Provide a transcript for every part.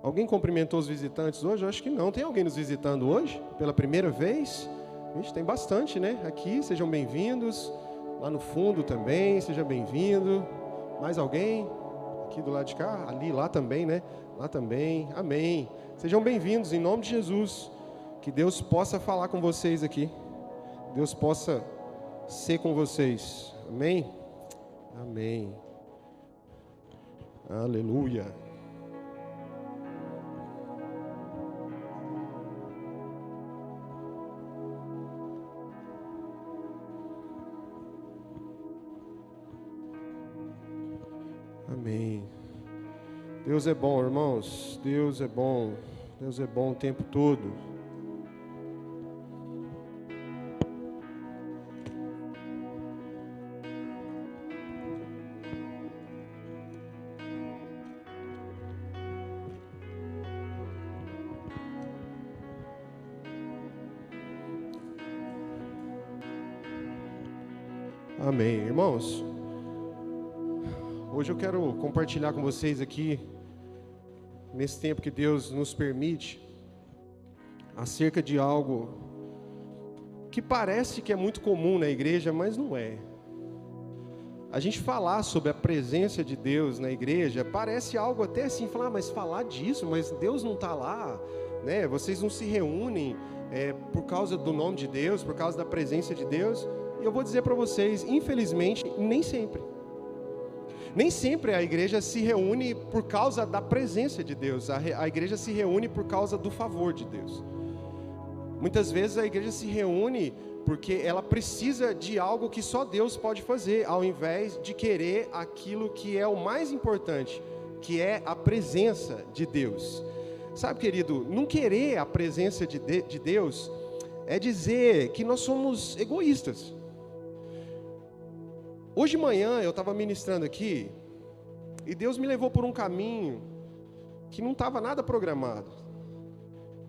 Alguém cumprimentou os visitantes hoje? Eu acho que não. Tem alguém nos visitando hoje? Pela primeira vez? Gente, tem bastante, né? Aqui, sejam bem-vindos. Lá no fundo também, seja bem-vindo. Mais alguém? Aqui do lado de cá? Ali, lá também, né? Lá também. Amém. Sejam bem-vindos, em nome de Jesus. Que Deus possa falar com vocês aqui. Deus possa ser com vocês. Amém? Amém. Aleluia. Amém. Deus é bom, irmãos. Deus é bom. Deus é bom o tempo todo. Amém, irmãos. Hoje eu quero compartilhar com vocês aqui, nesse tempo que Deus nos permite, acerca de algo que parece que é muito comum na igreja, mas não é. A gente falar sobre a presença de Deus na igreja, parece algo até assim, falar, mas falar disso, mas Deus não está lá, né? Vocês não se reúnem por causa do nome de Deus, por causa da presença de Deus. E eu vou dizer para vocês, infelizmente, nem sempre. Nem sempre a igreja se reúne por causa da presença de Deus. A igreja se reúne por causa do favor de Deus. Muitas vezes a igreja se reúne porque ela precisa de algo que só Deus pode fazer, ao invés de querer aquilo que é o mais importante, que é a presença de Deus. Sabe, querido, não querer a presença de Deus é dizer que nós somos egoístas. Hoje de manhã eu estava ministrando aqui e Deus me levou por um caminho que não estava nada programado,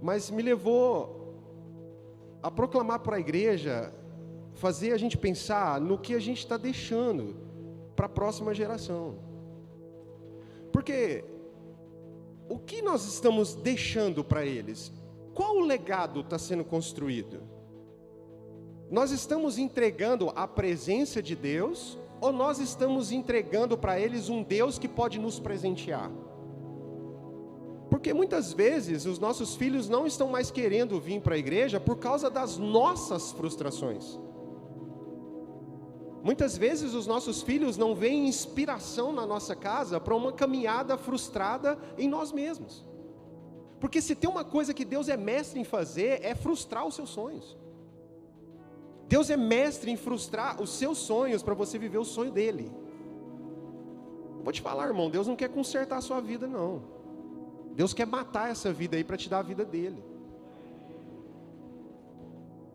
mas me levou a proclamar para a igreja, fazer a gente pensar no que a gente está deixando para a próxima geração. Porque o que nós estamos deixando para eles? Qual o legado está sendo construído? Nós estamos entregando a presença de Deus ou nós estamos entregando para eles um Deus que pode nos presentear? Porque muitas vezes os nossos filhos não estão mais querendo vir para a igreja por causa das nossas frustrações. Muitas vezes os nossos filhos não veem inspiração na nossa casa para uma caminhada frustrada em nós mesmos. Porque se tem uma coisa que Deus é mestre em fazer, é frustrar os seus sonhos. Deus é mestre em frustrar os seus sonhos para você viver o sonho dele. Vou te falar, irmão, Deus não quer consertar a sua vida, não. Deus quer matar essa vida aí para te dar a vida dele.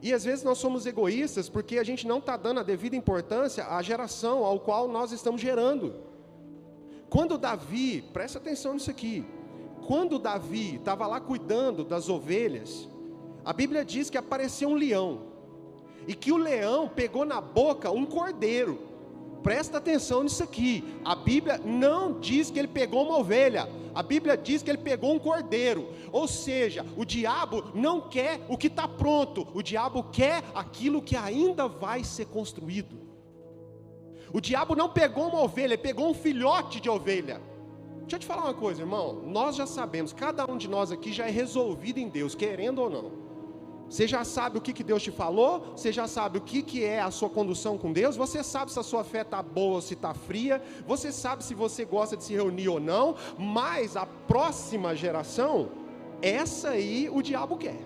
E às vezes nós somos egoístas porque a gente não está dando a devida importância à geração ao qual nós estamos gerando. Quando Davi, presta atenção nisso aqui, quando Davi estava lá cuidando das ovelhas, a Bíblia diz que apareceu um leão. E que o leão pegou na boca um cordeiro. Presta atenção nisso aqui. A Bíblia não diz que ele pegou uma ovelha. A Bíblia diz que ele pegou um cordeiro. Ou seja, o diabo não quer o que está pronto. O diabo quer aquilo que ainda vai ser construído. O diabo não pegou uma ovelha, ele pegou um filhote de ovelha. Deixa eu te falar uma coisa, irmão. Nós já sabemos, cada um de nós aqui já é resolvido em Deus, querendo ou não. Você já sabe o que Deus te falou, você já sabe o que é a sua condução com Deus, você sabe se a sua fé está boa ou se está fria, você sabe se você gosta de se reunir ou não, mas a próxima geração, essa aí o diabo quer.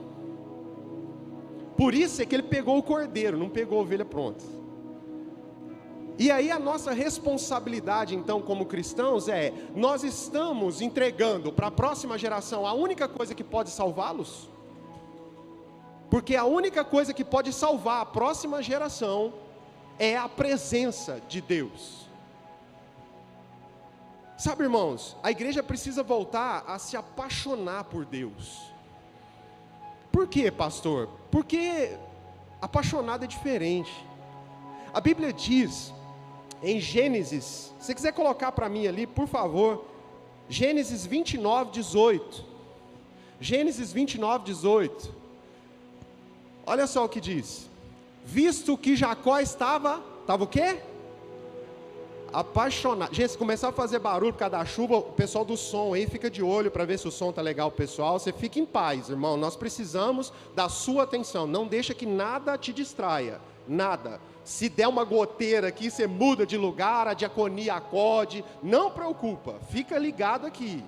Por isso é que ele pegou o cordeiro, não pegou a ovelha pronta. E aí a nossa responsabilidade então como cristãos é, nós estamos entregando para a próxima geração a única coisa que pode salvá-los? Porque a única coisa que pode salvar a próxima geração é a presença de Deus. Sabe, irmãos, a igreja precisa voltar a se apaixonar por Deus. Por quê, pastor? Porque apaixonado é diferente. A Bíblia diz, em Gênesis, se você quiser colocar para mim ali, por favor, Gênesis 29, 18. Gênesis 29, 18. Olha só o que diz. Visto que Jacó estava o quê? Apaixonado. Gente, se começar a fazer barulho por causa da chuva, o pessoal do som aí fica de olho para ver se o som tá legal, pessoal. Você fica em paz, irmão. Nós precisamos da sua atenção. Não deixa que nada te distraia. Nada. Se der uma goteira aqui, você muda de lugar, a diaconia acode. Não preocupa. Fica ligado aqui.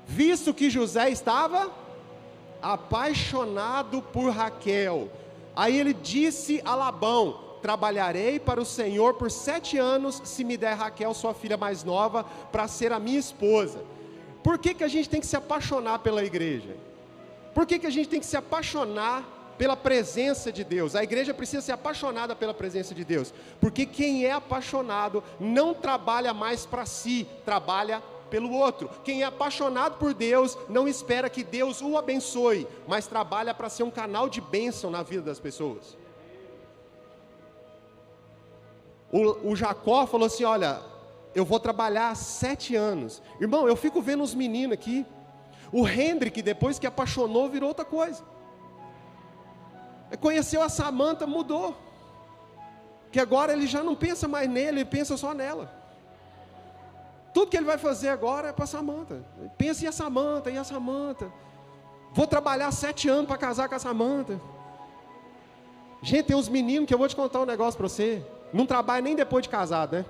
Visto que José estava apaixonado por Raquel. Aí ele disse a Labão: trabalharei para o Senhor por 7 anos, se me der Raquel, sua filha mais nova, para ser a minha esposa. Por que a gente tem que se apaixonar pela igreja? Por que a gente tem que se apaixonar pela presença de Deus? A igreja precisa ser apaixonada pela presença de Deus, porque quem é apaixonado não trabalha mais para si, trabalha pelo outro. Quem é apaixonado por Deus não espera que Deus o abençoe, mas trabalha para ser um canal de bênção na vida das pessoas. O Jacó falou assim: olha, eu vou trabalhar 7 anos. Irmão, eu fico vendo os meninos aqui. O Hendrik, depois que apaixonou, virou outra coisa. Conheceu a Samantha, mudou. Que agora ele já não pensa mais nele, ele pensa só nela. Tudo que ele vai fazer agora é para Samantha. Pensa em a Samantha, Vou trabalhar 7 anos para casar com a Samantha. Gente, tem uns meninos que eu vou te contar um negócio para você. Não trabalha nem depois de casado, né?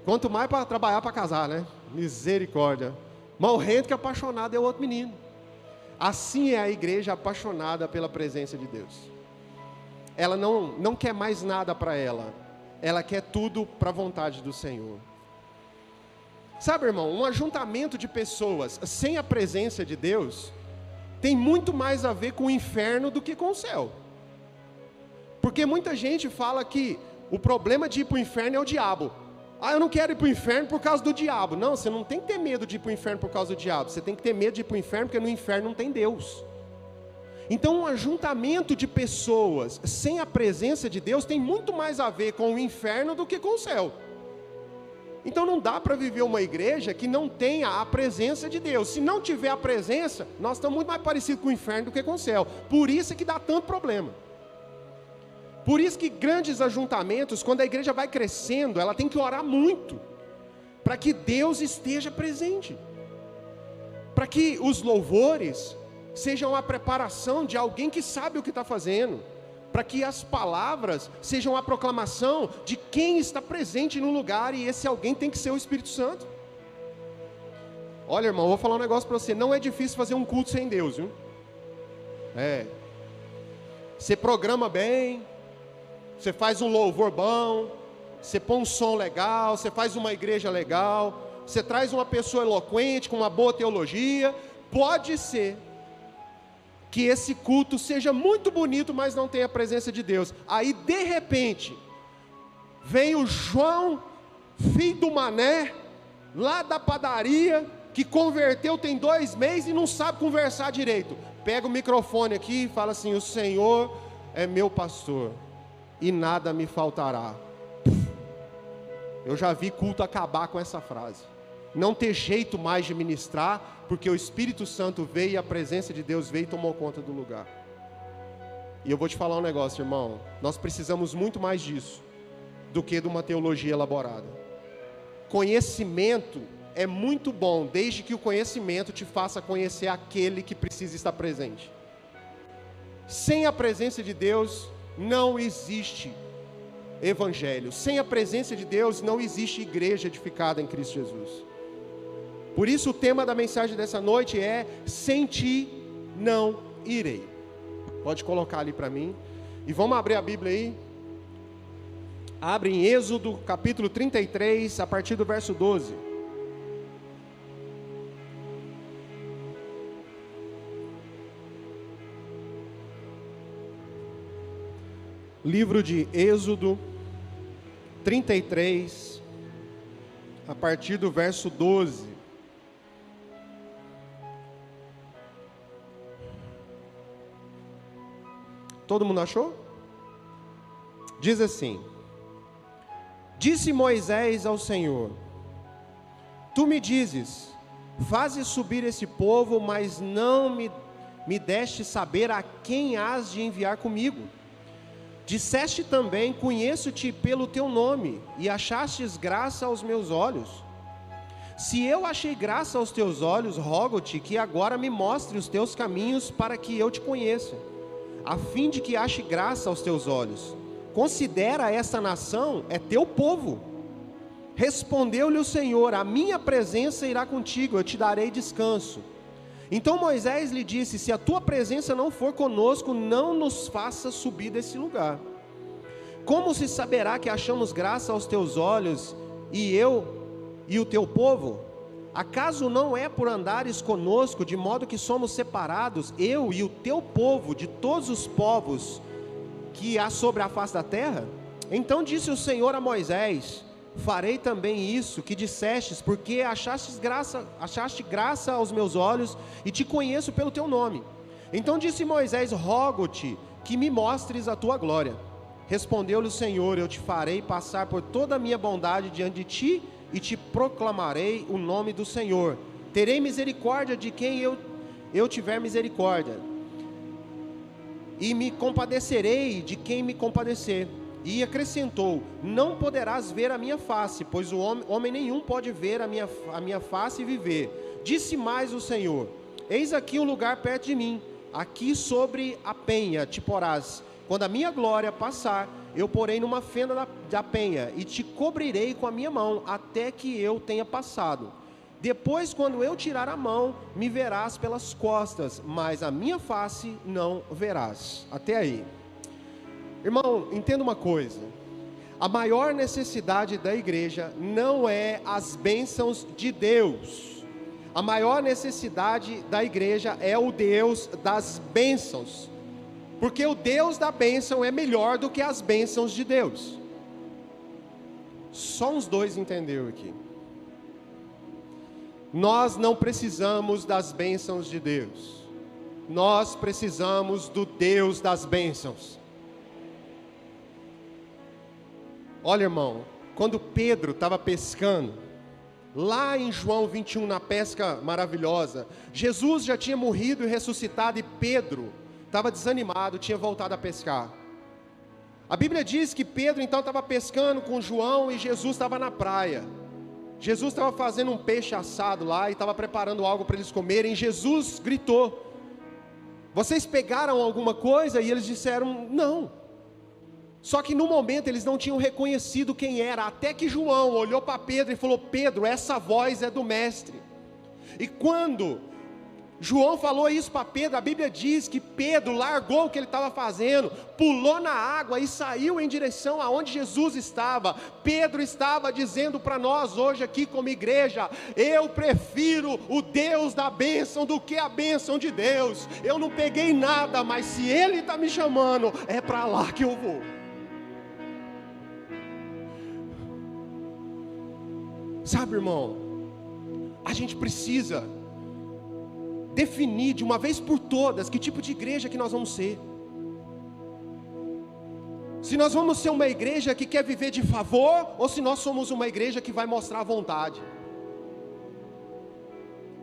Quanto mais para trabalhar para casar, né? Misericórdia. Mas o Henrique apaixonado é outro menino. Assim é a igreja apaixonada pela presença de Deus. Ela não quer mais nada para ela. Ela quer tudo para a vontade do Senhor. Sabe, irmão, um ajuntamento de pessoas sem a presença de Deus tem muito mais a ver com o inferno do que com o céu. Porque muita gente fala que o problema de ir para o inferno é o diabo. Eu não quero ir para o inferno por causa do diabo. Não, você não tem que ter medo de ir para o inferno por causa do diabo. Você tem que ter medo de ir para o inferno porque no inferno não tem Deus. Então um ajuntamento de pessoas sem a presença de Deus tem muito mais a ver com o inferno do que com o céu. Então não dá para viver uma igreja que não tenha a presença de Deus. Se não tiver a presença, nós estamos muito mais parecidos com o inferno do que com o céu. Por isso é que dá tanto problema. Por isso que grandes ajuntamentos, quando a igreja vai crescendo, ela tem que orar muito, para que Deus esteja presente, para que os louvores sejam a preparação de alguém que sabe o que está fazendo, para que as palavras sejam a proclamação de quem está presente no lugar, e esse alguém tem que ser o Espírito Santo. Olha, irmão, eu vou falar um negócio para você: não é difícil fazer um culto sem Deus, viu? Você programa bem, você faz um louvor bom, você põe um som legal, você faz uma igreja legal, você traz uma pessoa eloquente, com uma boa teologia. Pode ser que esse culto seja muito bonito, mas não tenha a presença de Deus. Aí, de repente, vem o João, filho do Mané, lá da padaria, que converteu tem 2 meses e não sabe conversar direito. Pega o microfone aqui e fala assim: o Senhor é meu pastor e nada me faltará. Eu já vi culto acabar com essa frase. Não ter jeito mais de ministrar, porque o Espírito Santo veio e a presença de Deus veio e tomou conta do lugar. E eu vou te falar um negócio, irmão. Nós precisamos muito mais disso do que de uma teologia elaborada. Conhecimento é muito bom, desde que o conhecimento te faça conhecer aquele que precisa estar presente. Sem a presença de Deus não existe evangelho. Sem a presença de Deus não existe igreja edificada em Cristo Jesus. Por isso o tema da mensagem dessa noite é: sem ti não irei. Pode colocar ali para mim. E vamos abrir a Bíblia aí. Abre em Êxodo capítulo 33, a partir do verso 12. Livro de Êxodo 33, a partir do verso 12. Todo mundo achou? Diz assim: disse Moisés ao Senhor: Tu me dizes, fazes subir esse povo, mas não me deste saber a quem hás de enviar comigo. Disseste também, conheço-te pelo teu nome, e achastes graça aos meus olhos. Se eu achei graça aos teus olhos, rogo-te que agora me mostre os teus caminhos para que eu te conheça, a fim de que ache graça aos teus olhos. Considera esta nação, é teu povo. Respondeu-lhe o Senhor, a minha presença irá contigo, eu te darei descanso. Então Moisés lhe disse, se a tua presença não for conosco, não nos faça subir desse lugar. Como se saberá que achamos graça aos teus olhos, e o teu povo? Acaso não é por andares conosco, de modo que somos separados, eu e o teu povo, de todos os povos que há sobre a face da terra? Então disse o Senhor a Moisés, farei também isso que dissestes, porque achaste graça aos meus olhos, e te conheço pelo teu nome. Então disse Moisés, rogo-te que me mostres a tua glória. Respondeu-lhe o Senhor, eu te farei passar por toda a minha bondade diante de ti, e te proclamarei o nome do Senhor. Terei misericórdia de quem eu tiver misericórdia, e me compadecerei de quem me compadecer. E acrescentou, não poderás ver a minha face, pois o homem nenhum pode ver a minha face e viver. Disse mais o Senhor, eis aqui um lugar perto de mim, aqui sobre a penha te porás. Quando a minha glória passar, eu porei numa fenda da penha, e te cobrirei com a minha mão, até que eu tenha passado. Depois, quando eu tirar a mão, me verás pelas costas, mas a minha face não verás. Até aí. Irmão, entenda uma coisa, a maior necessidade da igreja não é as bênçãos de Deus, a maior necessidade da igreja é o Deus das bênçãos, porque o Deus da bênção é melhor do que as bênçãos de Deus. Só uns dois entenderam aqui. Nós não precisamos das bênçãos de Deus, nós precisamos do Deus das bênçãos. Olha, irmão, quando Pedro estava pescando, lá em João 21, na pesca maravilhosa, Jesus já tinha morrido e ressuscitado, e Pedro estava desanimado, tinha voltado a pescar. A Bíblia diz que Pedro então estava pescando com João, e Jesus estava na praia. Jesus estava fazendo um peixe assado lá, e estava preparando algo para eles comerem. Jesus gritou, vocês pegaram alguma coisa? E eles disseram, não. Só que no momento eles não tinham reconhecido quem era, até que João olhou para Pedro e falou, Pedro, essa voz é do mestre. E quando João falou isso para Pedro, a Bíblia diz que Pedro largou o que ele estava fazendo, pulou na água e saiu em direção aonde Jesus estava. Pedro estava dizendo para nós hoje aqui como igreja, eu prefiro o Deus da bênção do que a bênção de Deus. Eu não peguei nada, mas se Ele está me chamando, é para lá que eu vou. Sabe, irmão, a gente precisa definir de uma vez por todas que tipo de igreja que nós vamos ser. Se nós vamos ser uma igreja que quer viver de favor, ou se nós somos uma igreja que vai mostrar a vontade.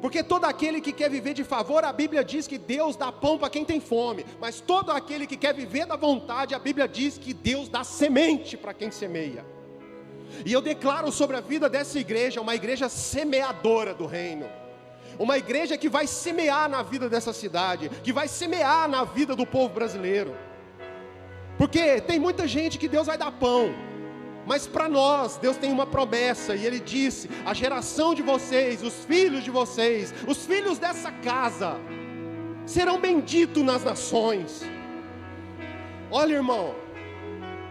Porque todo aquele que quer viver de favor, a Bíblia diz que Deus dá pão para quem tem fome, mas todo aquele que quer viver da vontade, a Bíblia diz que Deus dá semente para quem semeia. E eu declaro sobre a vida dessa igreja, uma igreja semeadora do reino, uma igreja que vai semear na vida dessa cidade, que vai semear na vida do povo brasileiro, porque tem muita gente que Deus vai dar pão, mas para nós, Deus tem uma promessa, e Ele disse, a geração de vocês, os filhos de vocês, os filhos dessa casa, serão benditos nas nações. Olha, irmão,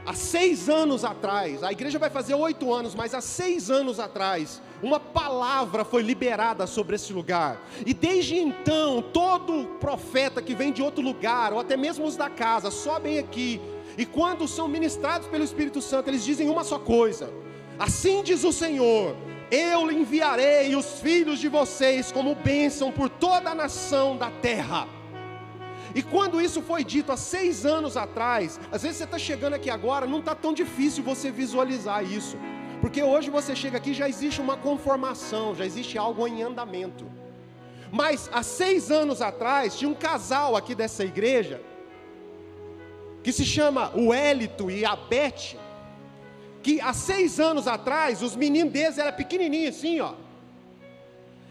há 6 anos atrás, a igreja vai fazer 8 anos, mas há 6 anos atrás, uma palavra foi liberada sobre esse lugar, e desde então, todo profeta que vem de outro lugar, ou até mesmo os da casa, sobem aqui, e quando são ministrados pelo Espírito Santo, eles dizem uma só coisa, assim diz o Senhor, eu lhe enviarei os filhos de vocês como bênção por toda a nação da terra. E quando isso foi dito há 6 anos atrás, às vezes você está chegando aqui agora, não está tão difícil você visualizar isso, Porque hoje você chega aqui, já existe uma conformação, já existe algo em andamento. Mas há 6 anos atrás, tinha um casal aqui dessa igreja, que se chama o Hélito e a Beth, que há 6 anos atrás, os meninos deles eram pequenininhos assim, ó.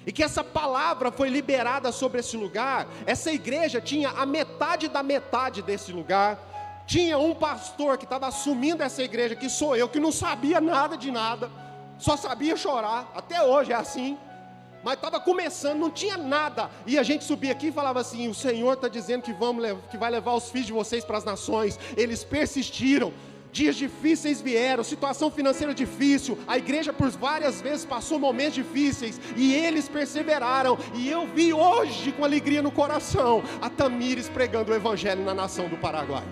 E que essa palavra foi liberada sobre esse lugar. Essa igreja tinha a metade da metade desse lugar. Tinha um pastor que estava assumindo essa igreja, que sou eu, que não sabia nada de nada, só sabia chorar, até hoje é assim. Mas estava começando, não tinha nada. E a gente subia aqui e falava assim: o Senhor está dizendo que vai levar os filhos de vocês para as nações. Eles persistiram. Dias difíceis vieram, situação financeira difícil, a igreja por várias vezes passou momentos difíceis, e eles perseveraram, e eu vi hoje com alegria no coração, a Tamires pregando o evangelho na nação do Paraguai,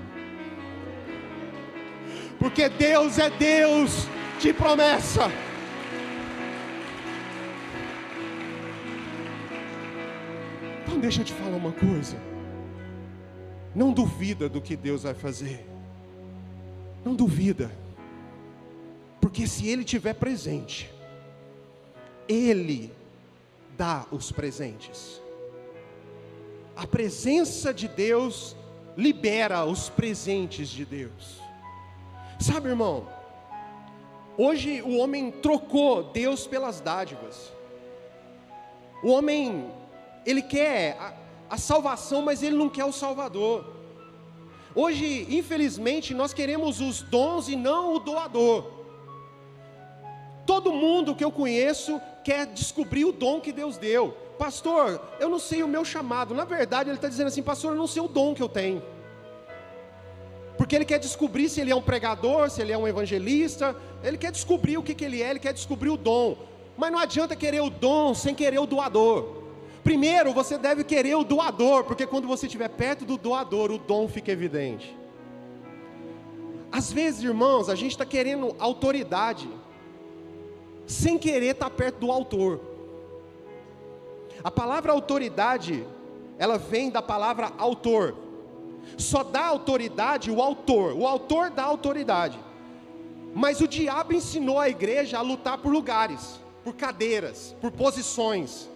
porque Deus é Deus de promessa. Então deixa eu te falar uma coisa, não duvida do que Deus vai fazer. Não duvida, porque se Ele estiver presente, Ele dá os presentes. A presença de Deus libera os presentes de Deus. Sabe, irmão, hoje o homem trocou Deus pelas dádivas. O homem, ele quer a salvação, mas ele não quer o Salvador. Hoje, infelizmente, nós queremos os dons e não o doador. Todo mundo que eu conheço quer descobrir o dom que Deus deu. Pastor, eu não sei o meu chamado. Na verdade, ele está dizendo assim: pastor, eu não sei o dom que eu tenho. Porque ele quer descobrir se ele é um pregador, se ele é um evangelista. Ele quer descobrir o que ele é, ele quer descobrir o dom. Mas não adianta querer o dom sem querer o doador. Primeiro você deve querer o doador, porque quando você estiver perto do doador, o dom fica evidente. Às vezes, irmãos, a gente está querendo autoridade, sem querer estar perto do autor. A palavra autoridade, ela vem da palavra autor. Só dá autoridade o autor dá autoridade. Mas o diabo ensinou a igreja a lutar por lugares, por cadeiras, por posições.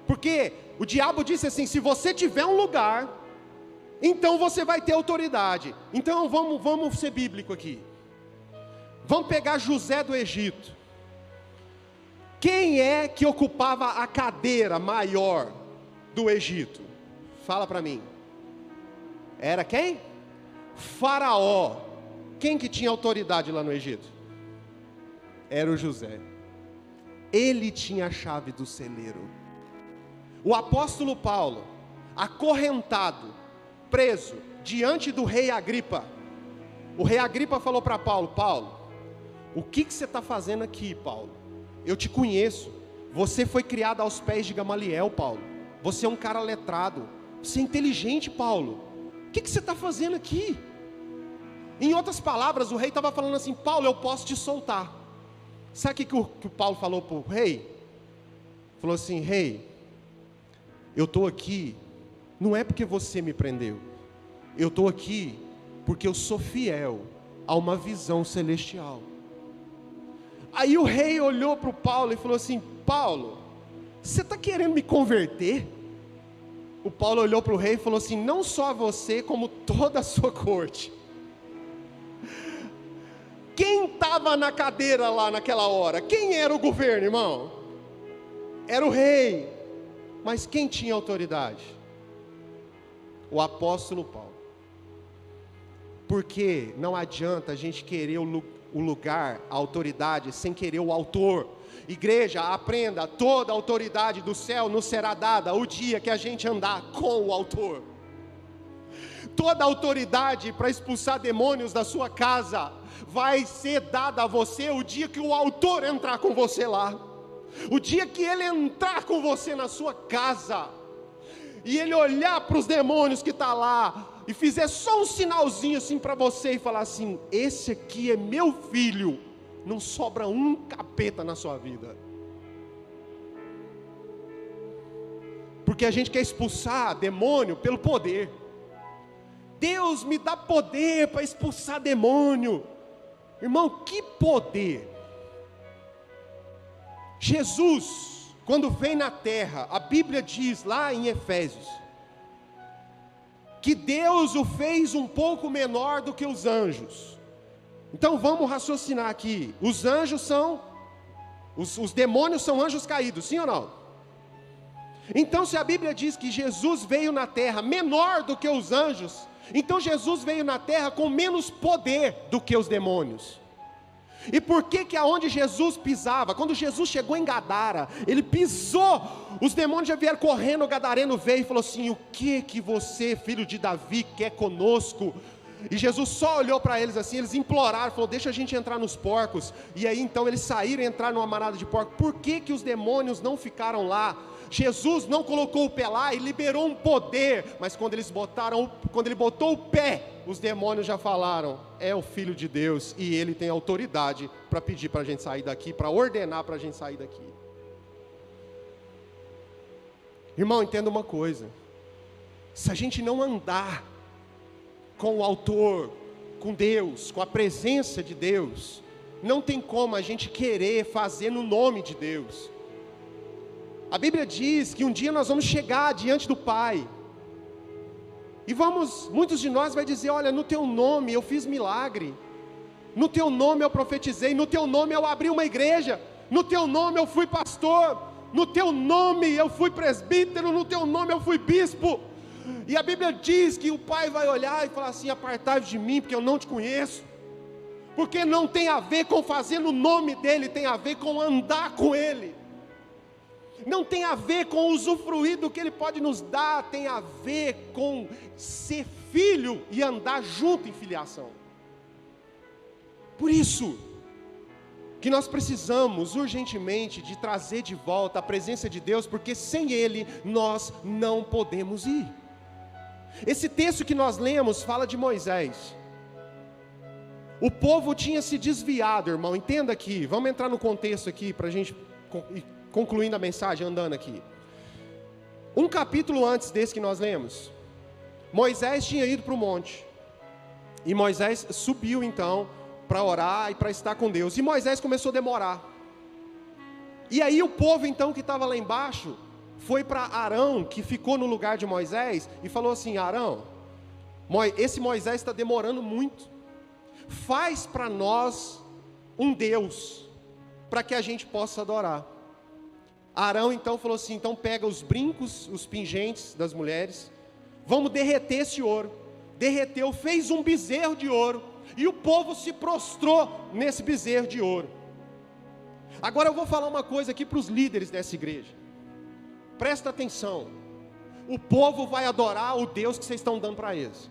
Porque o diabo disse assim: se você tiver um lugar, então você vai ter autoridade. Então vamos ser bíblico aqui. Vamos pegar José do Egito. Quem é que ocupava a cadeira maior do Egito? Fala para mim. Era quem? Faraó. Quem que tinha autoridade lá no Egito? Era o José. Ele tinha a chave do celeiro. O apóstolo Paulo, acorrentado, preso, diante do rei Agripa. O rei Agripa falou para Paulo: Paulo, o que você está fazendo aqui, Paulo? Eu te conheço, você foi criado aos pés de Gamaliel, Paulo. Você é um cara letrado, você é inteligente, Paulo. O que você está fazendo aqui? Em outras palavras, o rei estava falando assim: Paulo, eu posso te soltar. Sabe o que o Paulo falou para o rei? Falou assim: rei, eu estou aqui, não é porque você me prendeu, eu estou aqui porque eu sou fiel a uma visão celestial. Aí o rei olhou para o Paulo e falou assim: Paulo, você está querendo me converter? O Paulo olhou para o rei e falou assim: não só você, como toda a sua corte. Quem estava na cadeira lá naquela hora? Quem era o governo, irmão? Era o rei. Mas quem tinha autoridade? O apóstolo Paulo. Porque não adianta a gente querer o lugar, a autoridade, sem querer o autor. Igreja, aprenda, toda a autoridade do céu nos será dada o dia que a gente andar com o autor. Toda a autoridade para expulsar demônios da sua casa vai ser dada a você o dia que o autor entrar com você lá. O dia que ele entrar com você na sua casa, e ele olhar para os demônios que estão lá, e fizer só um sinalzinho assim para você, e falar assim: esse aqui é meu filho, não sobra um capeta na sua vida. Porque a gente quer expulsar demônio pelo poder. Deus me dá poder para expulsar demônio. Irmão, que poder? Jesus, quando vem na terra, a Bíblia diz lá em Efésios, que Deus o fez um pouco menor do que os anjos. Então vamos raciocinar aqui. Os anjos são, os demônios são anjos caídos, sim ou não? Então se a Bíblia diz que Jesus veio na terra menor do que os anjos, então Jesus veio na terra com menos poder do que os demônios. E por que aonde Jesus pisava, quando Jesus chegou em Gadara, ele pisou, os demônios já vieram correndo, o gadareno veio e falou assim: o que você, filho de Davi, quer conosco? E Jesus só olhou para eles assim, eles imploraram, falou: deixa a gente entrar nos porcos. E aí então eles saíram e entraram numa manada de porcos. Por que os demônios não ficaram lá? Jesus não colocou o pé lá e liberou um poder, mas quando ele botou o pé, os demônios já falaram: é o Filho de Deus, e ele tem autoridade para pedir para a gente sair daqui, para ordenar para a gente sair daqui. Irmão, entenda uma coisa: se a gente não andar com o autor, com Deus, com a presença de Deus, não tem como a gente querer fazer no nome de Deus. A Bíblia diz que um dia nós vamos chegar diante do Pai, e muitos de nós vai dizer: olha, no teu nome eu fiz milagre, no teu nome eu profetizei, no teu nome eu abri uma igreja, no teu nome eu fui pastor, no teu nome eu fui presbítero, no teu nome eu fui bispo. E a Bíblia diz que o Pai vai olhar e falar assim: apartai-vos de mim, porque eu não te conheço. Porque não tem a ver com fazer no nome dEle, tem a ver com andar com Ele. Não tem a ver com usufruir do que Ele pode nos dar, tem a ver com ser filho e andar junto em filiação. Por isso que nós precisamos urgentemente de trazer de volta a presença de Deus, porque sem Ele nós não podemos ir. Esse texto que nós lemos fala de Moisés. O povo tinha se desviado, irmão, entenda aqui, vamos entrar no contexto aqui para a gente concluindo a mensagem, andando aqui. Um capítulo antes desse que nós lemos, Moisés tinha ido para o monte, e Moisés subiu então para orar e para estar com Deus, e Moisés começou a demorar. E aí o povo então que estava lá embaixo foi para Arão, que ficou no lugar de Moisés, e falou assim: Arão, esse Moisés está demorando muito, faz para nós um Deus, para que a gente possa adorar. Arão então falou assim: então pega os brincos, os pingentes das mulheres, vamos derreter esse ouro. Derreteu, fez um bezerro de ouro, e o povo se prostrou nesse bezerro de ouro. Agora eu vou falar uma coisa aqui para os líderes dessa igreja, presta atenção: o povo vai adorar o Deus que vocês estão dando para eles.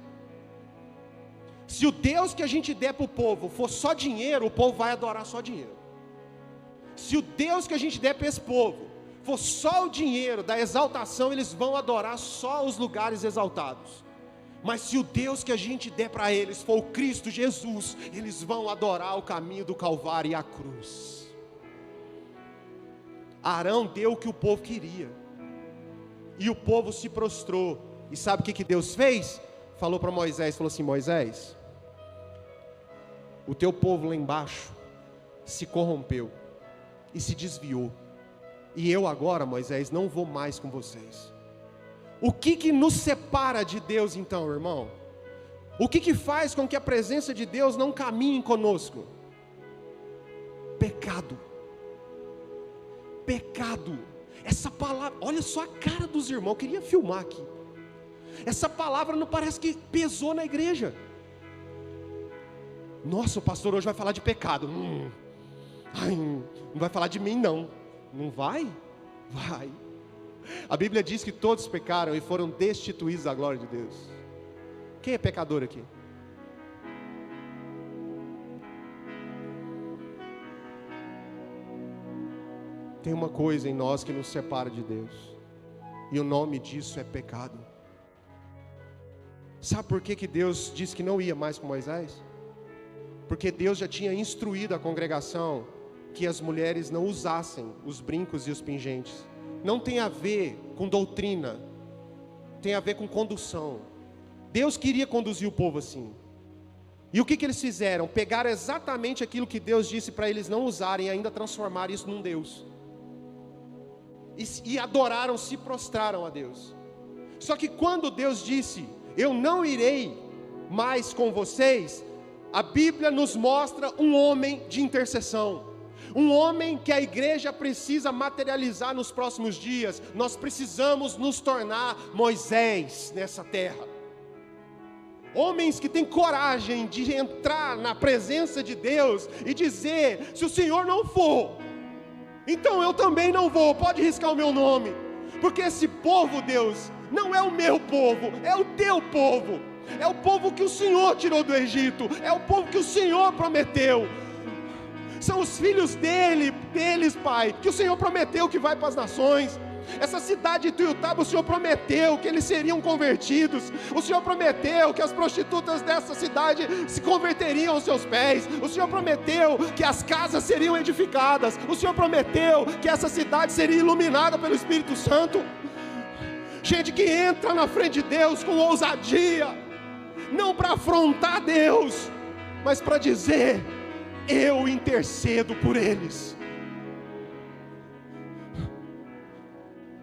Se o Deus que a gente der para o povo for só dinheiro, o povo vai adorar só dinheiro. Se o Deus que a gente der para esse povo for só o dinheiro da exaltação, eles vão adorar só os lugares exaltados. Mas se o Deus que a gente der para eles for o Cristo Jesus, eles vão adorar o caminho do Calvário e a cruz. Arão deu o que o povo queria, e o povo se prostrou. E sabe o que Deus fez? Falou para Moisés, falou assim: Moisés, o teu povo lá embaixo se corrompeu e se desviou, e eu agora, Moisés, não vou mais com vocês. O que nos separa de Deus então, irmão? O que faz com que a presença de Deus não caminhe conosco? Pecado. Pecado. Essa palavra, olha só a cara dos irmãos, eu queria filmar aqui. Essa palavra não parece que pesou na igreja. Nossa, o pastor hoje vai falar de pecado. Ai, não vai falar de mim não. Não vai? Vai. A Bíblia diz que todos pecaram e foram destituídos da glória de Deus. Quem é pecador aqui? Tem uma coisa em nós que nos separa de Deus, e o nome disso é pecado. Sabe por que Deus disse que não ia mais com Moisés? Porque Deus já tinha instruído a congregação que as mulheres não usassem os brincos e os pingentes. Não tem a ver com doutrina, tem a ver com condução. Deus queria conduzir o povo assim. E o que eles fizeram? Pegaram exatamente aquilo que Deus disse para eles não usarem e ainda transformaram isso num Deus. e adoraram, se prostraram a Deus. Só que quando Deus disse, eu não irei mais com vocês, a Bíblia nos mostra um homem de intercessão. Um homem que a igreja precisa materializar nos próximos dias. Nós precisamos nos tornar Moisés nessa terra. Homens que têm coragem de entrar na presença de Deus e dizer, se o Senhor não for, então eu também não vou, pode riscar o meu nome. Porque esse povo, Deus, não é o meu povo, é o teu povo. É o povo que o Senhor tirou do Egito, é o povo que o Senhor prometeu. São os filhos deles, Pai, que o Senhor prometeu que vai para as nações. Essa cidade de Ituiutaba, o Senhor prometeu que eles seriam convertidos. O Senhor prometeu que as prostitutas dessa cidade se converteriam aos seus pés. O Senhor prometeu que as casas seriam edificadas. O Senhor prometeu que essa cidade seria iluminada pelo Espírito Santo. Gente que entra na frente de Deus com ousadia, não para afrontar Deus, mas para dizer, eu intercedo por eles.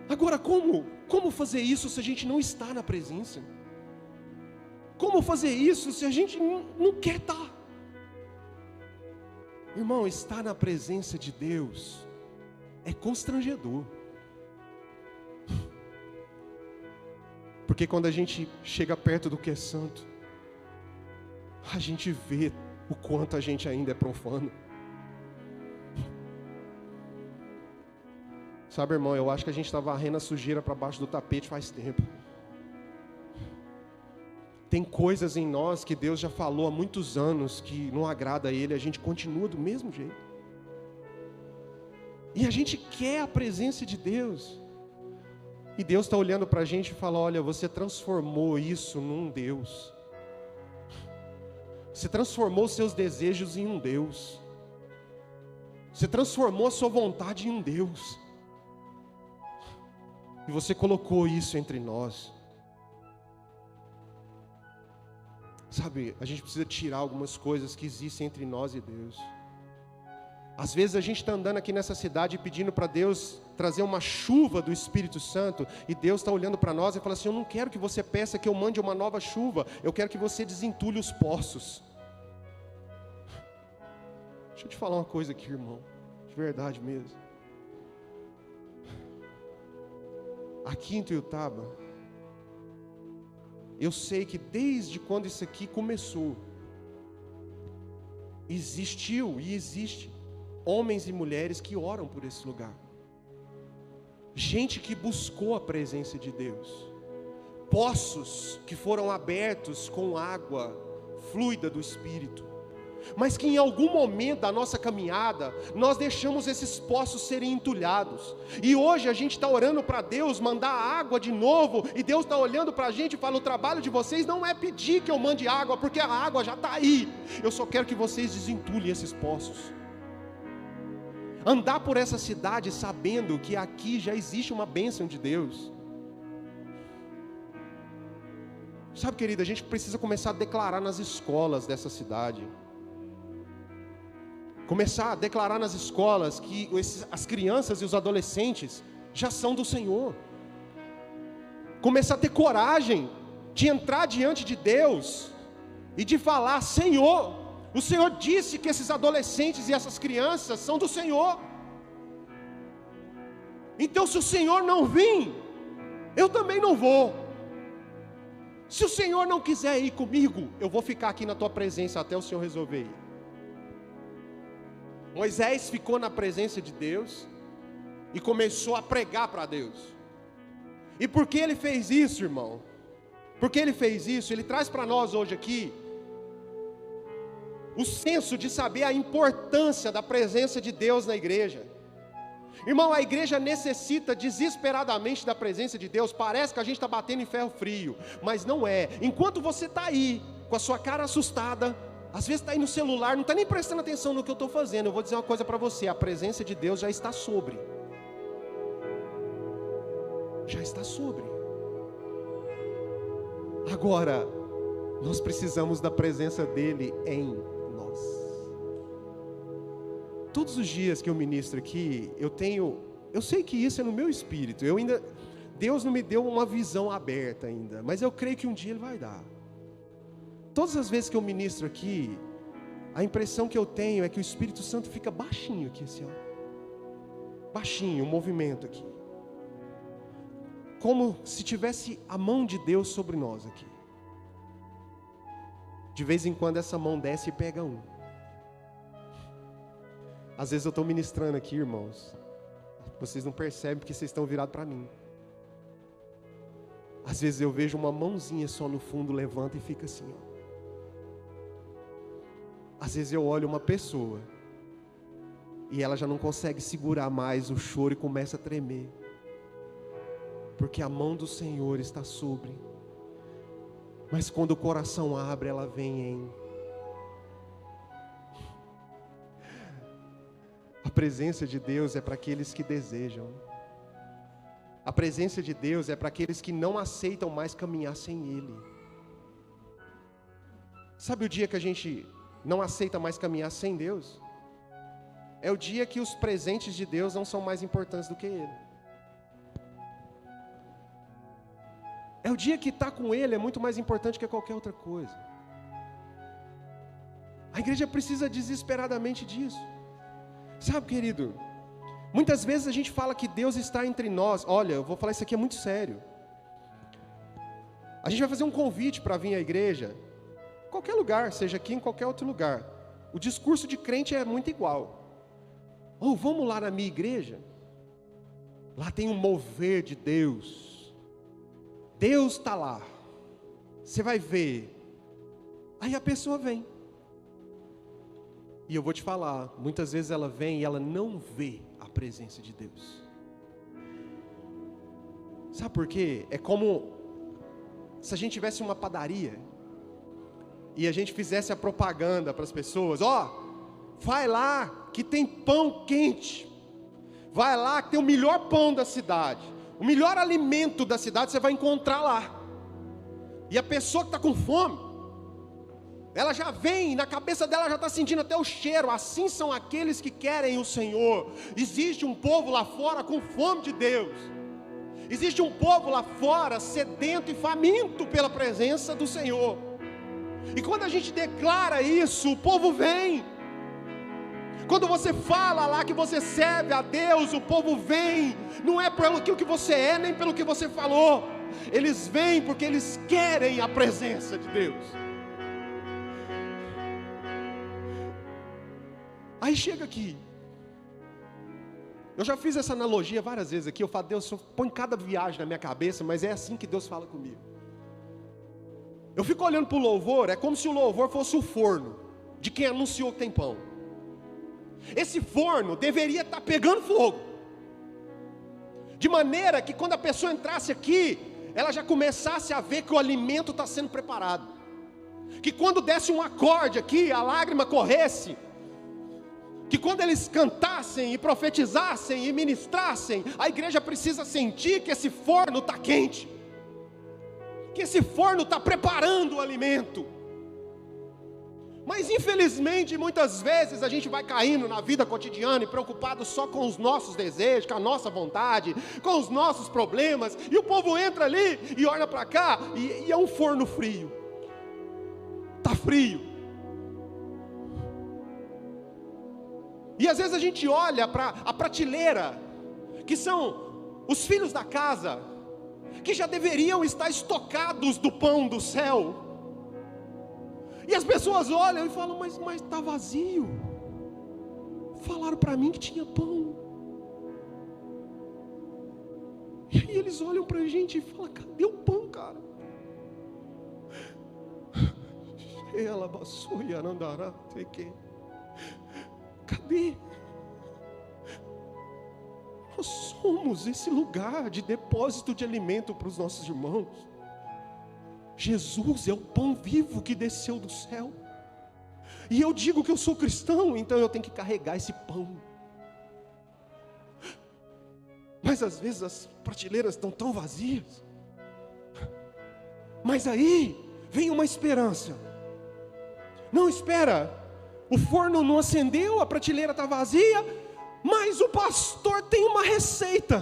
Agora, como fazer isso se a gente não está na presença? Como fazer isso se a gente não quer estar? Irmão, estar na presença de Deus é constrangedor. Porque quando a gente chega perto do que é santo, a gente vê o quanto a gente ainda é profano. Sabe, irmão, eu acho que a gente está varrendo a sujeira para baixo do tapete faz tempo. Tem coisas em nós que Deus já falou há muitos anos que não agrada a Ele, a gente continua do mesmo jeito. E a gente quer a presença de Deus. E Deus está olhando para a gente e fala, olha, você transformou isso num Deus. Você transformou seus desejos em um Deus. Você transformou a sua vontade em um Deus. E você colocou isso entre nós. Sabe, a gente precisa tirar algumas coisas que existem entre nós e Deus. Às vezes a gente está andando aqui nessa cidade pedindo para Deus trazer uma chuva do Espírito Santo, e Deus está olhando para nós e fala assim, eu não quero que você peça que eu mande uma nova chuva, eu quero que você desentulhe os poços. Deixa eu te falar uma coisa aqui, irmão, de verdade mesmo. Aqui em Ituiutaba, eu sei que desde quando isso aqui começou, existiu e existe homens e mulheres que oram por esse lugar. Gente que buscou a presença de Deus. Poços que foram abertos com água fluida do Espírito. Mas que em algum momento da nossa caminhada, nós deixamos esses poços serem entulhados. E hoje a gente está orando para Deus mandar água de novo, e Deus está olhando para a gente e fala, o trabalho de vocês não é pedir que eu mande água, porque a água já está aí. Eu só quero que vocês desentulhem esses poços. Andar por essa cidade sabendo que aqui já existe uma bênção de Deus. Sabe, querida, a gente precisa começar a declarar nas escolas dessa cidade. Começar a declarar nas escolas que as crianças e os adolescentes já são do Senhor. Começar a ter coragem de entrar diante de Deus e de falar, Senhor, o Senhor disse que esses adolescentes e essas crianças são do Senhor. Então se o Senhor não vir, eu também não vou. Se o Senhor não quiser ir comigo, eu vou ficar aqui na tua presença até o Senhor resolver ir. Moisés ficou na presença de Deus e começou a pregar para Deus. E por que ele fez isso, irmão? Porque ele fez isso, ele traz para nós hoje aqui o senso de saber a importância da presença de Deus na igreja. Irmão, a igreja necessita desesperadamente da presença de Deus. Parece que a gente está batendo em ferro frio, mas não é. Enquanto você está aí, com a sua cara assustada, às vezes está aí no celular, não está nem prestando atenção no que eu estou fazendo. Eu vou dizer uma coisa para você, a presença de Deus já está sobre. Já está sobre. Agora, nós precisamos da presença dEle em nós. Todos os dias que eu ministro aqui, eu tenho Eu sei que isso é no meu espírito. Deus não me deu uma visão aberta ainda, mas eu creio que um dia Ele vai dar. Todas as vezes que eu ministro aqui, a impressão que eu tenho é que o Espírito Santo fica baixinho aqui, assim, ó. Baixinho, o movimento aqui. Como se tivesse a mão de Deus sobre nós aqui. De vez em quando essa mão desce e pega um. Às vezes eu estou ministrando aqui, irmãos. Vocês não percebem porque vocês estão virados para mim. Às vezes eu vejo uma mãozinha só no fundo, levanta e fica assim, ó. Às vezes eu olho uma pessoa e ela já não consegue segurar mais o choro e começa a tremer. Porque a mão do Senhor está sobre. Mas quando o coração abre, ela vem em. A presença de Deus é para aqueles que desejam. A presença de Deus é para aqueles que não aceitam mais caminhar sem Ele. Sabe o dia que a gente não aceita mais caminhar sem Deus? É o dia que os presentes de Deus não são mais importantes do que Ele. É o dia que estar com Ele é muito mais importante que qualquer outra coisa. A igreja precisa desesperadamente disso. Sabe, querido, muitas vezes a gente fala que Deus está entre nós. Olha, eu vou falar isso aqui é muito sério. A gente vai fazer um convite para vir à igreja, qualquer lugar, seja aqui em qualquer outro lugar. O discurso de crente é muito igual. Ou vamos lá na minha igreja, lá tem um mover de Deus. Deus está lá, você vai ver. Aí a pessoa vem. E eu vou te falar, muitas vezes ela vem e ela não vê a presença de Deus. Sabe por quê? É como se a gente tivesse uma padaria e a gente fizesse a propaganda para as pessoas: ó, vai lá que tem pão quente, vai lá que tem o melhor pão da cidade, o melhor alimento da cidade você vai encontrar lá. E a pessoa que está com fome, ela já vem, na cabeça dela já está sentindo até o cheiro. Assim são aqueles que querem o Senhor. Existe um povo lá fora com fome de Deus. Existe um povo lá fora sedento e faminto pela presença do Senhor. E quando a gente declara isso, o povo vem. Quando você fala lá que você serve a Deus, o povo vem. Não é pelo que você é, nem pelo que você falou. Eles vêm porque eles querem a presença de Deus. Aí chega aqui. Eu já fiz essa analogia várias vezes aqui. Eu falo: Deus, põe cada viagem na minha cabeça, mas é assim que Deus fala comigo. Eu fico olhando para o louvor, é como se o louvor fosse o forno de quem anunciou que tem pão. Esse forno deveria estar pegando fogo, de maneira que quando a pessoa entrasse aqui, ela já começasse a ver que o alimento está sendo preparado. Que quando desse um acorde aqui, a lágrima corresse. Que quando eles cantassem e profetizassem e ministrassem, a igreja precisa sentir que esse forno está quente, que esse forno está preparando o alimento. Mas infelizmente muitas vezes a gente vai caindo na vida cotidiana e preocupado só com os nossos desejos, com a nossa vontade, com os nossos problemas, e o povo entra ali e olha para cá e é um forno frio, está frio. E às vezes a gente olha para a prateleira, que são os filhos da casa, que já deveriam estar estocados do pão do céu. E as pessoas olham e falam: mas está vazio. Falaram para mim que tinha pão. E aí eles olham para a gente e falam: cadê o pão, cara? Ela passou e andará, sei que. Cadê? Nós somos esse lugar de depósito de alimento para os nossos irmãos. Jesus é o pão vivo que desceu do céu. E eu digo que eu sou cristão, então eu tenho que carregar esse pão. Mas às vezes as prateleiras estão tão vazias. Mas aí vem uma esperança. Não, espera. O forno não acendeu, a prateleira está vazia, Mas o pastor tem uma receita.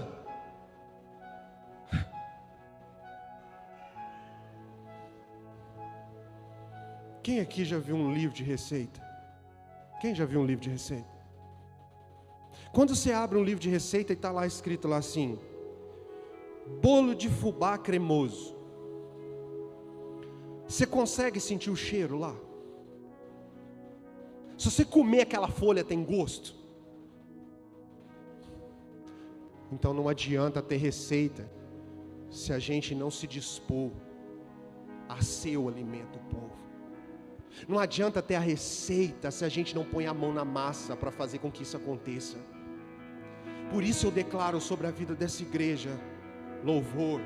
Quem aqui já viu um livro de receita? Quem já viu um livro de receita? Quando você abre um livro de receita e está lá escrito lá assim: bolo de fubá cremoso. Você consegue sentir o cheiro lá? Se você comer aquela folha, tem gosto? Então não adianta ter receita se a gente não se dispor a ser o alimento do povo. Não adianta ter a receita se a gente não põe a mão na massa para fazer com que isso aconteça. Por isso eu declaro sobre a vida dessa igreja louvor.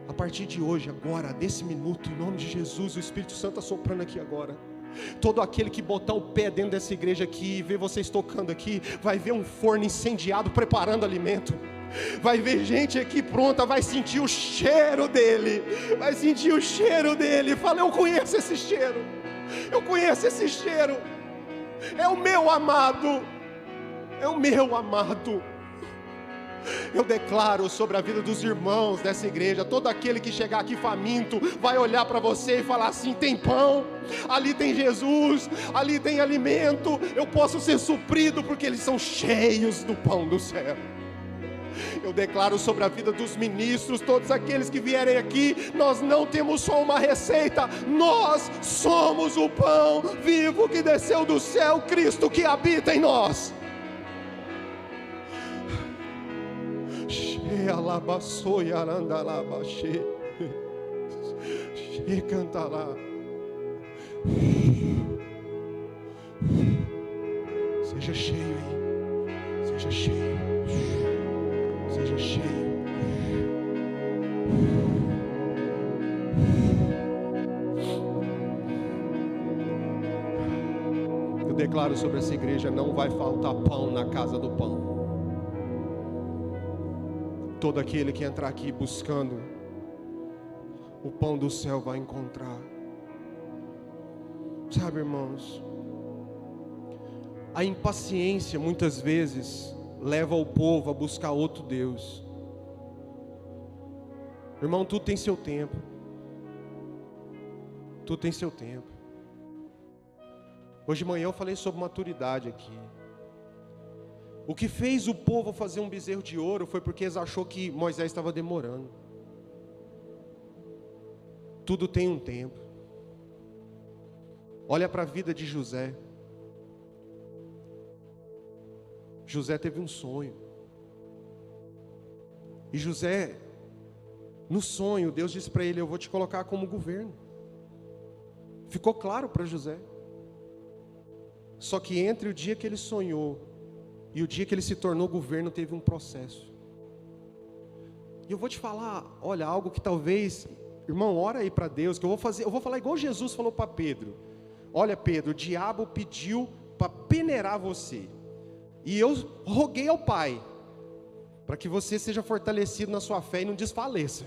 A partir de hoje, agora, desse minuto, em nome de Jesus, o Espírito Santo está soprando aqui agora. Todo aquele que botar o pé dentro dessa igreja aqui e ver vocês tocando aqui, vai ver um forno incendiado preparando alimento. Vai ver gente aqui pronta, vai sentir o cheiro dele. Vai sentir o cheiro dele. Fala, eu conheço esse cheiro. Eu conheço esse cheiro. É o meu amado. É o meu amado. Eu declaro sobre a vida dos irmãos dessa igreja, todo aquele que chegar aqui faminto, vai olhar para você e falar assim: tem pão, ali tem Jesus, ali tem alimento, eu posso ser suprido porque eles são cheios do pão do céu. Eu declaro sobre a vida dos ministros, todos aqueles que vierem aqui, nós não temos só uma receita, nós somos o pão vivo que desceu do céu, Cristo que habita em nós. Seja cheio aí, seja cheio, seja cheio. Eu declaro sobre essa igreja: não vai faltar pão na casa do pão. Todo aquele que entrar aqui buscando o pão do céu vai encontrar. Sabe, irmãos, a impaciência muitas vezes leva o povo a buscar outro Deus. Irmão, tudo tem seu tempo. Tudo tem seu tempo. Hoje de manhã eu falei sobre maturidade aqui. O que fez o povo fazer um bezerro de ouro foi porque eles achou que Moisés estava demorando. Tudo tem um tempo. Olha para a vida de José. José teve um sonho. E José, no sonho, Deus disse para ele: eu vou te colocar como governo. Ficou claro para José. Só que entre o dia que ele sonhou e o dia que ele se tornou governo, teve um processo. E eu vou te falar, olha, algo que talvez, irmão, ora aí para Deus, que eu vou falar igual Jesus falou para Pedro. Olha, Pedro, o diabo pediu para peneirar você. E eu roguei ao Pai, para que você seja fortalecido na sua fé e não desfaleça.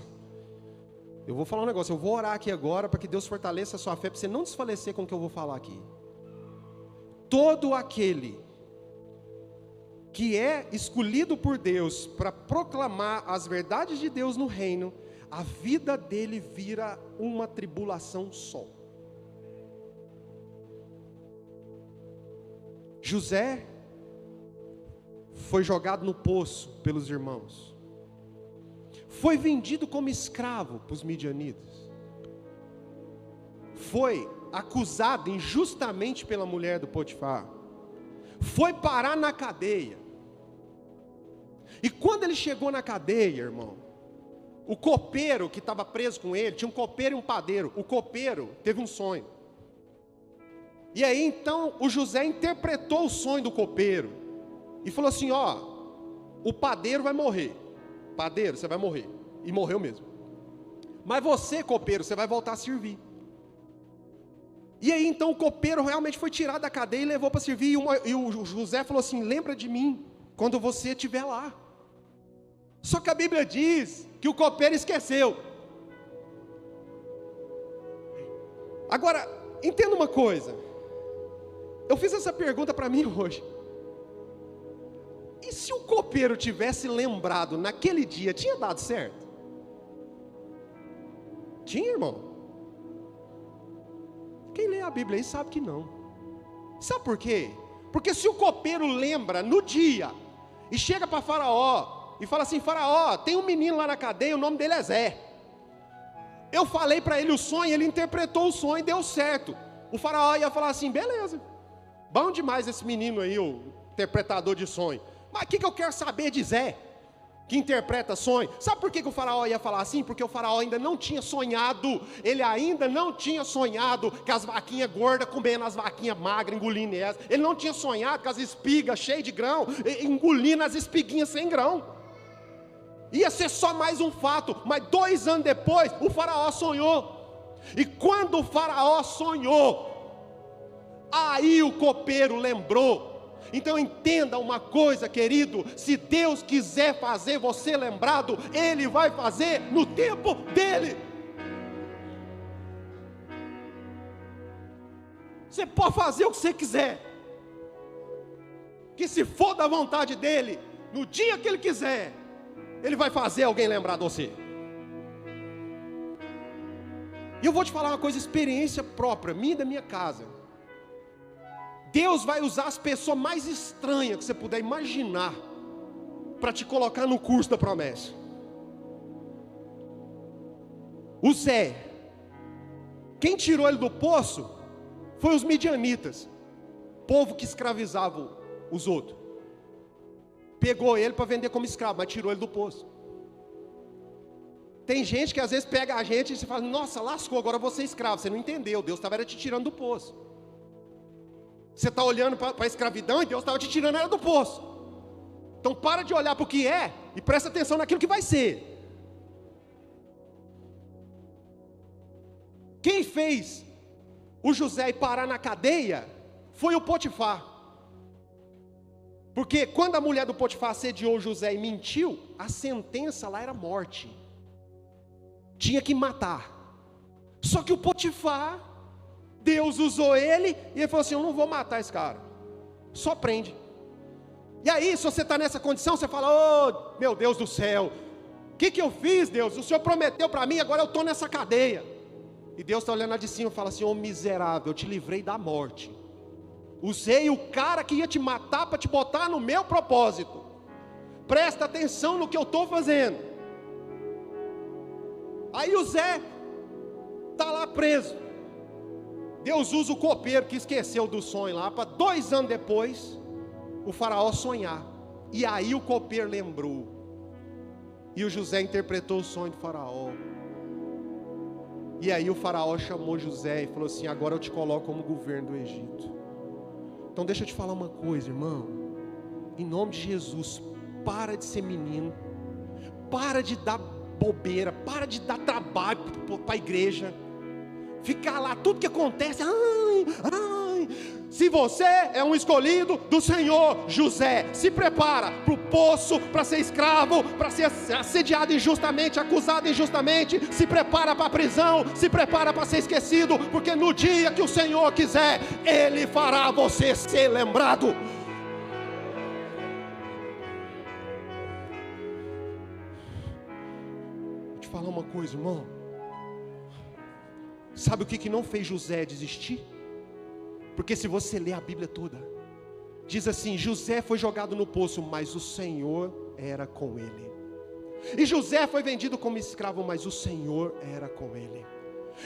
Eu vou falar um negócio, eu vou orar aqui agora, para que Deus fortaleça a sua fé, para você não desfalecer com o que eu vou falar aqui. Todo aquele que é escolhido por Deus para proclamar as verdades de Deus no reino, a vida dele vira uma tribulação só. José foi jogado no poço pelos irmãos, foi vendido como escravo para os midianitas, foi acusado injustamente pela mulher do Potifar, foi parar na cadeia. E quando ele chegou na cadeia, irmão, o copeiro que estava preso com ele, tinha um copeiro e um padeiro. O copeiro teve um sonho. E aí então o José interpretou o sonho do copeiro e falou assim: ó, o padeiro vai morrer. Padeiro, você vai morrer. E morreu mesmo. Mas você, copeiro, você vai voltar a servir. E aí então o copeiro realmente foi tirado da cadeia e levou para servir. E o José falou assim: lembra de mim quando você estiver lá. Só que a Bíblia diz que o copeiro esqueceu. Agora, entenda uma coisa. Eu fiz essa pergunta para mim hoje. E se o copeiro tivesse lembrado naquele dia, tinha dado certo? Tinha, irmão? Quem lê a Bíblia aí sabe que não. Sabe por quê? Porque se o copeiro lembra no dia, e chega para Faraó, e fala assim: Faraó, tem um menino lá na cadeia, o nome dele é Zé. Eu falei para ele o sonho, ele interpretou o sonho e deu certo. O Faraó ia falar assim: beleza, bom demais esse menino aí, o interpretador de sonho. Mas o que eu quero saber de Zé, que interpreta sonho? Sabe por que o Faraó ia falar assim? Porque o Faraó ainda não tinha sonhado, ele ainda não tinha sonhado com as vaquinhas gordas comendo as vaquinhas magras, engolindo elas. Ele não tinha sonhado com as espigas cheias de grão, engolindo as espiguinhas sem grão. Ia ser só mais um fato, mas 2 anos depois, o Faraó sonhou. E quando o Faraó sonhou, aí o copeiro lembrou. Então entenda uma coisa, querido: se Deus quiser fazer você lembrado, Ele vai fazer no tempo dEle. Você pode fazer o que você quiser, que se for da vontade dEle, no dia que Ele quiser, Ele vai fazer alguém lembrar de você. E eu vou te falar uma coisa, experiência própria, minha e da minha casa. Deus vai usar as pessoas mais estranhas que você puder imaginar para te colocar no curso da promessa. O Zé, quem tirou ele do poço foi os midianitas, povo que escravizava os outros. Pegou ele para vender como escravo, mas tirou ele do poço. Tem gente que às vezes pega a gente e você fala: nossa, lascou, agora você é escravo. Você não entendeu, Deus estava te tirando do poço. Você está olhando para a escravidão e Deus estava te tirando ela do poço. Então para de olhar para o que é e presta atenção naquilo que vai ser. Quem fez o José ir parar na cadeia foi o Potifar. Porque quando a mulher do Potifar assediou o José e mentiu, a sentença lá era morte. Tinha que matar. Só que o Potifar, Deus usou ele e ele falou assim: eu não vou matar esse cara, só prende. E aí, se você está nessa condição, você fala: oh, meu Deus do céu, o que eu fiz, Deus? O Senhor prometeu para mim, agora eu estou nessa cadeia. E Deus está olhando lá de cima e fala assim: ô miserável, eu te livrei da morte. Usei o cara que ia te matar para te botar no meu propósito. Presta atenção no que eu estou fazendo. Aí o Zé está lá preso. Deus usa o copeiro que esqueceu do sonho lá, para 2 anos depois, o faraó sonhar. E aí o copeiro lembrou. E o José interpretou o sonho do faraó. E aí o faraó chamou José e falou assim: agora eu te coloco como governo do Egito. Então deixa eu te falar uma coisa, irmão. Em nome de Jesus, para de ser menino. Para de dar bobeira. Para de dar trabalho para a igreja. Ficar lá, tudo que acontece, Se você é um escolhido do Senhor, José, se prepara para o poço, para ser escravo, para ser assediado injustamente, acusado injustamente. Se prepara para a prisão, se prepara para ser esquecido, porque no dia que o Senhor quiser, Ele fará você ser lembrado. Vou te falar uma coisa, irmão. Sabe o que não fez José desistir? Porque se você ler a Bíblia toda, diz assim: José foi jogado no poço, mas o Senhor era com ele. E José foi vendido como escravo, mas o Senhor era com ele.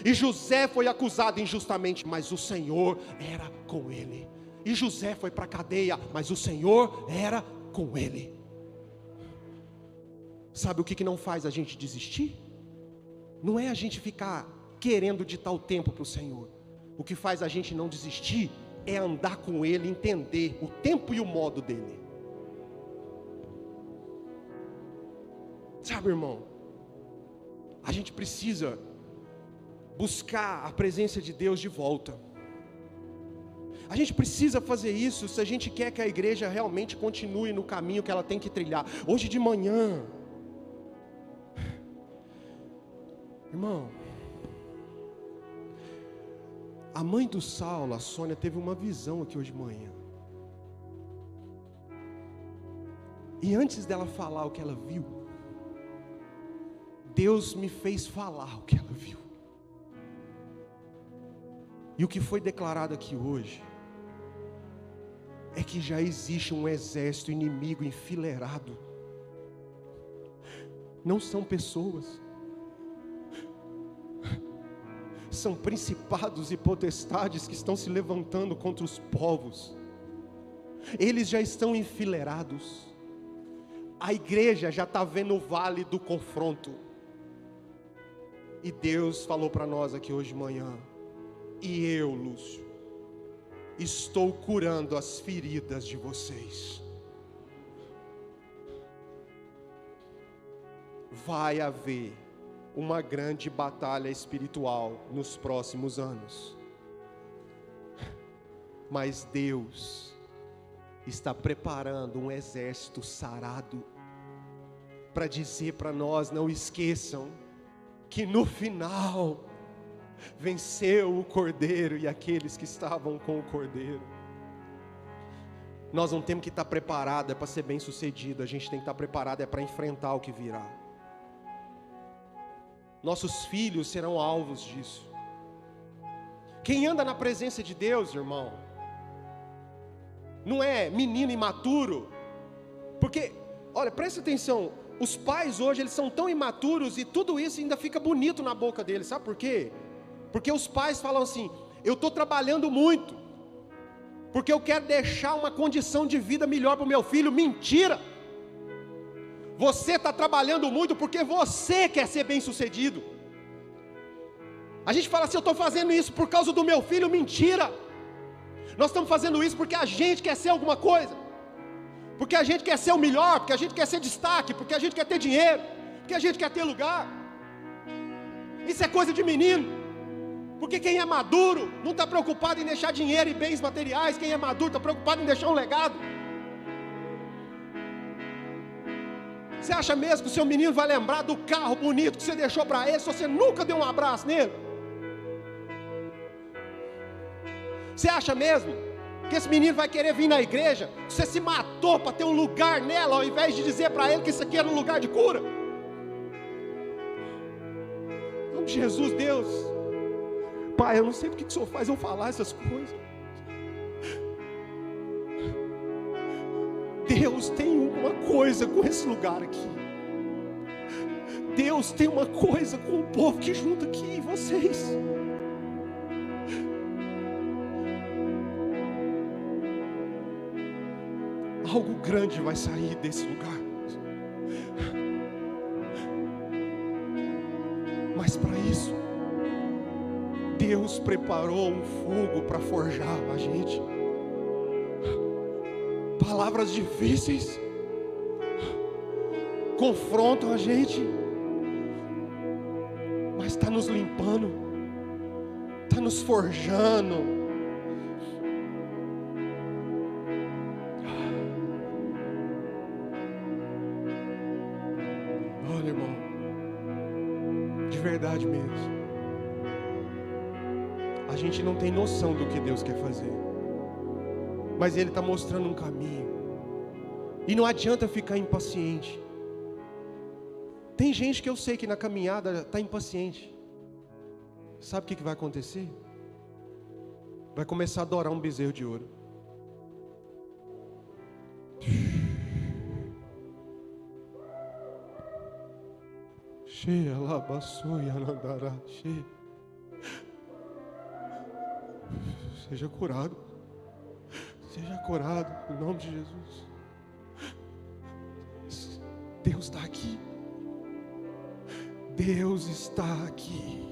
E José foi acusado injustamente, mas o Senhor era com ele. E José foi para a cadeia, mas o Senhor era com ele. Sabe o que não faz a gente desistir? Não é a gente ficar querendo ditar o tempo para o Senhor. O que faz a gente não desistir é andar com Ele, entender o tempo e o modo dEle. Sabe, irmão, a gente precisa buscar a presença de Deus de volta. A gente precisa fazer isso se a gente quer que a igreja realmente continue no caminho que ela tem que trilhar. Hoje de manhã, irmão, a mãe do Saulo, a Sônia, teve uma visão aqui hoje de manhã. E antes dela falar o que ela viu, Deus me fez falar o que ela viu. E o que foi declarado aqui hoje é que já existe um exército inimigo enfileirado. Não são pessoas, são principados e potestades que estão se levantando contra os povos. Eles já estão enfileirados. A igreja já está vendo o vale do confronto. E Deus falou para nós aqui hoje de manhã: e eu, Lúcio, estou curando as feridas de vocês. Vai haver uma grande batalha espiritual nos próximos anos. Mas Deus está preparando um exército sarado para dizer para nós: não esqueçam que no final venceu o Cordeiro e aqueles que estavam com o Cordeiro. Nós não temos que estar preparados para ser bem sucedido, a gente tem que estar preparado para enfrentar o que virá. Nossos filhos serão alvos disso. Quem anda na presença de Deus, irmão, não é menino imaturo, porque, olha, presta atenção, os pais hoje, eles são tão imaturos e tudo isso ainda fica bonito na boca deles, sabe por quê? Porque os pais falam assim: eu estou trabalhando muito, porque eu quero deixar uma condição de vida melhor para o meu filho. Mentira! Você está trabalhando muito porque você quer ser bem sucedido. A gente fala assim: eu estou fazendo isso por causa do meu filho. Mentira! Nós estamos fazendo isso porque a gente quer ser alguma coisa, porque a gente quer ser o melhor, porque a gente quer ser destaque, porque a gente quer ter dinheiro, porque a gente quer ter lugar. Isso é coisa de menino. Porque quem é maduro não está preocupado em deixar dinheiro e bens materiais. Quem é maduro está preocupado em deixar um legado. Você acha mesmo que o seu menino vai lembrar do carro bonito que você deixou para ele se você nunca deu um abraço nele? Você acha mesmo que esse menino vai querer vir na igreja que você se matou para ter um lugar nela, ao invés de dizer para ele que isso aqui era um lugar de cura? Em nome de Jesus, Deus, Pai, eu não sei porque que o Senhor faz eu falar essas coisas. Deus tem uma coisa com esse lugar aqui. Deus tem uma coisa com o povo que junta aqui, vocês. Algo grande vai sair desse lugar. Mas para isso, Deus preparou um fogo para forjar a gente. Palavras difíceis confrontam a gente, mas está nos limpando, está nos forjando. Olha, irmão, de verdade mesmo, a gente não tem noção do que Deus quer fazer, mas Ele está mostrando um caminho, e não adianta ficar impaciente. Tem gente que eu sei que na caminhada está impaciente. Sabe o que vai acontecer? Vai começar a adorar um bezerro de ouro. Cheia lá, baçoia, andará, cheia. Seja curado. Seja curado, em nome de Jesus. Deus está aqui. Deus está aqui.